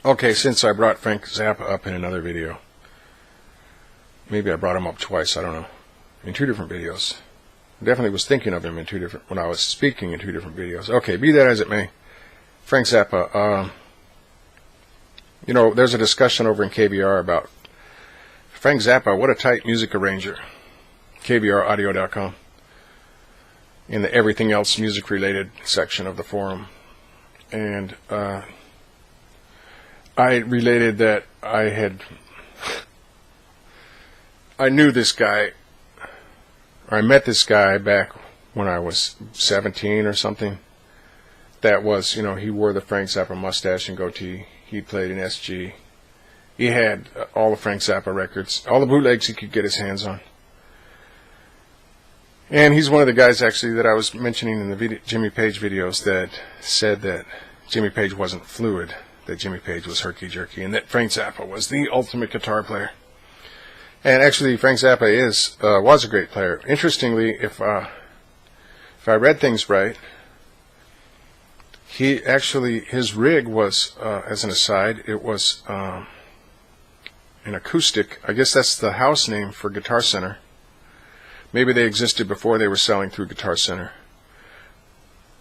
Okay, since I brought Frank Zappa up in another video, maybe I brought him up twice, I don't know, in two different videos. Definitely was thinking of him in two different, when I was speaking in two different videos. Okay, be that as it may, Frank Zappa, you know, there's a discussion over in KBR about Frank Zappa, what a tight music arranger. KBRaudio.com. In the everything else music related section of the forum. And I related that I knew this guy, or I met this guy back when I was 17 or something. That was, you know, he wore the Frank Zappa mustache and goatee. He played in SG. He had all the Frank Zappa records, all the bootlegs he could get his hands on. And he's one of the guys, actually, that I was mentioning in the Jimmy Page videos that said that Jimmy Page wasn't fluid, that Jimmy Page was herky-jerky, and that Frank Zappa was the ultimate guitar player. And actually, Frank Zappa was a great player. Interestingly, if I read things right, he actually, his rig was, as an aside, it was an acoustic. I guess that's the house name for Guitar Center. Maybe they existed before they were selling through Guitar Center.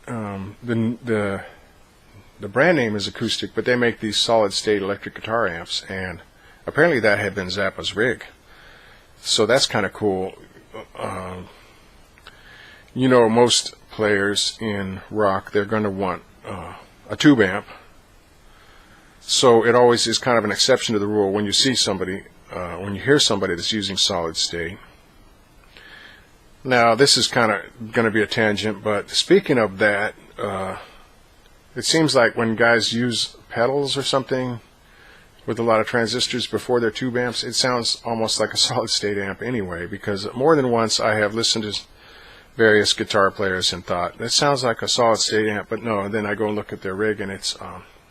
The brand name is Acoustic, but they make these solid-state electric guitar amps, and apparently that had been Zappa's rig. So that's kind of cool. You know, most players in rock, they're going to want a tube amp. So it always is kind of an exception to the rule when you see somebody, when you hear somebody that's using solid-state. Now, this is kind of going to be a tangent, but speaking of that, it seems like when guys use pedals or something with a lot of transistors before their tube amps, it sounds almost like a solid-state amp anyway, because more than once I have listened to various guitar players and thought, that sounds like a solid-state amp, but no, and then I go and look at their rig, and it's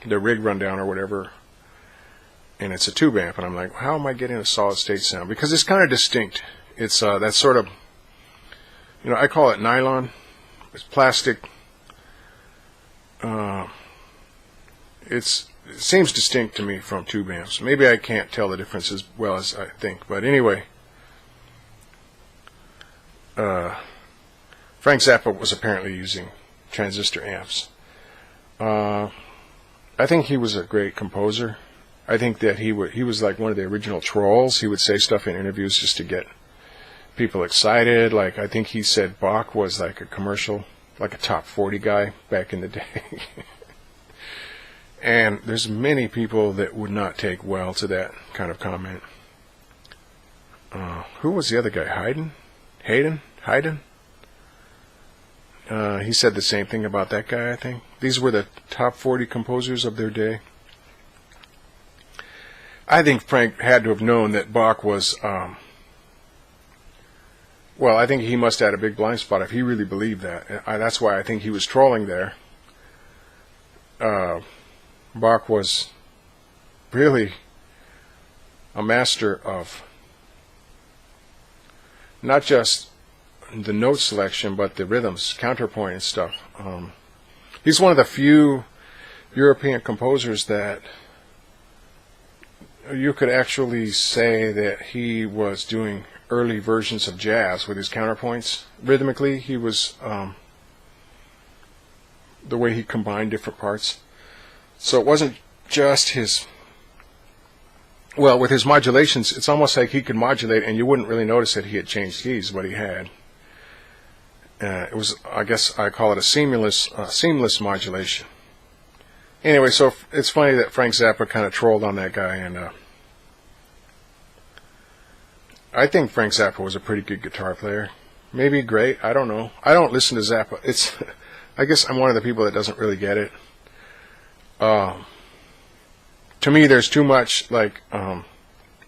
their rig rundown or whatever, and it's a tube amp, and I'm like, how am I getting a solid-state sound? Because it's kind of distinct. It's that sort of, you know, I call it nylon. It's plastic. It seems distinct to me from tube amps. Maybe I can't tell the difference as well as I think. But anyway, Frank Zappa was apparently using transistor amps. I think he was a great composer. I think that he was like one of the original trolls. He would say stuff in interviews just to get people excited. Like, I think he said Bach was like a commercial, like a top 40 guy back in the day. And there's many people that would not take well to that kind of comment. Who was the other guy? Haydn? He said the same thing about that guy, I think. These were the top 40 composers of their day. I think Frank had to have known that Bach was, well, I think he must have had a big blind spot if he really believed that. That's why I think he was trolling there. Bach was really a master of not just the note selection, but the rhythms, counterpoint and stuff. He's one of the few European composers that you could actually say that he was doing early versions of jazz with his counterpoints. Rhythmically, he was the way he combined different parts. So it wasn't just his, well, with his modulations, it's almost like he could modulate and you wouldn't really notice that he had changed keys, what he had. It was, I guess I call it a seamless modulation. Anyway, so it's funny that Frank Zappa kind of trolled on that guy, and I think Frank Zappa was a pretty good guitar player. Maybe great, I don't know. I don't listen to Zappa. I guess I'm one of the people that doesn't really get it. To me, there's too much like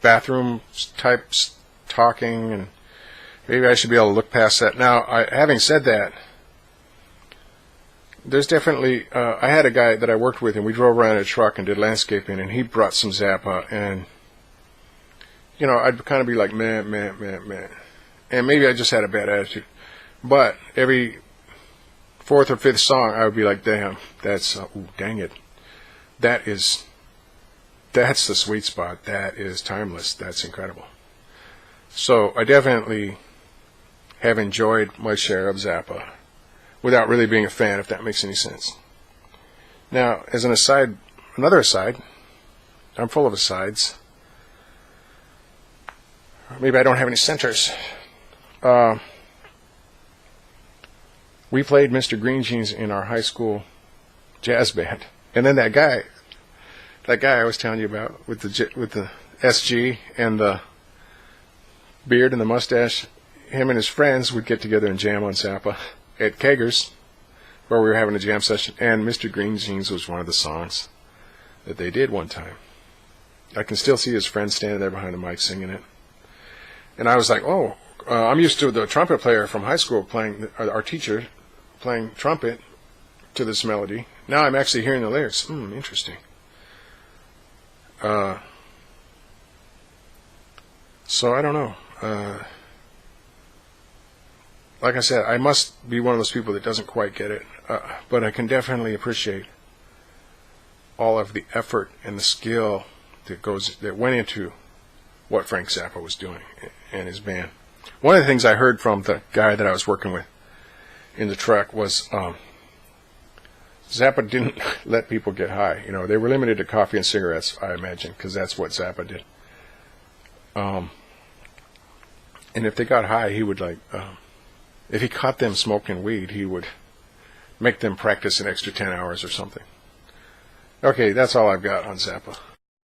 bathroom type talking, and maybe I should be able to look past that. Now, having said that, there's definitely, I had a guy that I worked with, and we drove around in a truck and did landscaping, and he brought some Zappa, and, you know, I'd kind of be like, man. And maybe I just had a bad attitude. But every fourth or fifth song, I would be like, damn, that's, ooh, dang it. That is that's the sweet spot. That is timeless. That's incredible. So I definitely have enjoyed my share of Zappa without really being a fan, if that makes any sense. Now, as an aside, another aside, I'm full of asides. Maybe I don't have any centers. We played Mr. Green Jeans in our high school jazz band, and then that guy I was telling you about with the SG and the beard and the mustache, him and his friends would get together and jam on Zappa at Keggers, where we were having a jam session, and Mr. Green Jeans was one of the songs that they did one time. I can still see his friend standing there behind the mic singing it. And I was like, oh, I'm used to the trumpet player from high school playing, our teacher playing trumpet to this melody. Now I'm actually hearing the lyrics. Interesting. So I don't know. Like I said, I must be one of those people that doesn't quite get it, but I can definitely appreciate all of the effort and the skill that went into what Frank Zappa was doing and his band. One of the things I heard from the guy that I was working with in the truck was Zappa didn't let people get high. You know, they were limited to coffee and cigarettes, I imagine, because that's what Zappa did. And if they got high, he would if he caught them smoking weed, he would make them practice an extra 10 hours or something. Okay, that's all I've got on Zappa.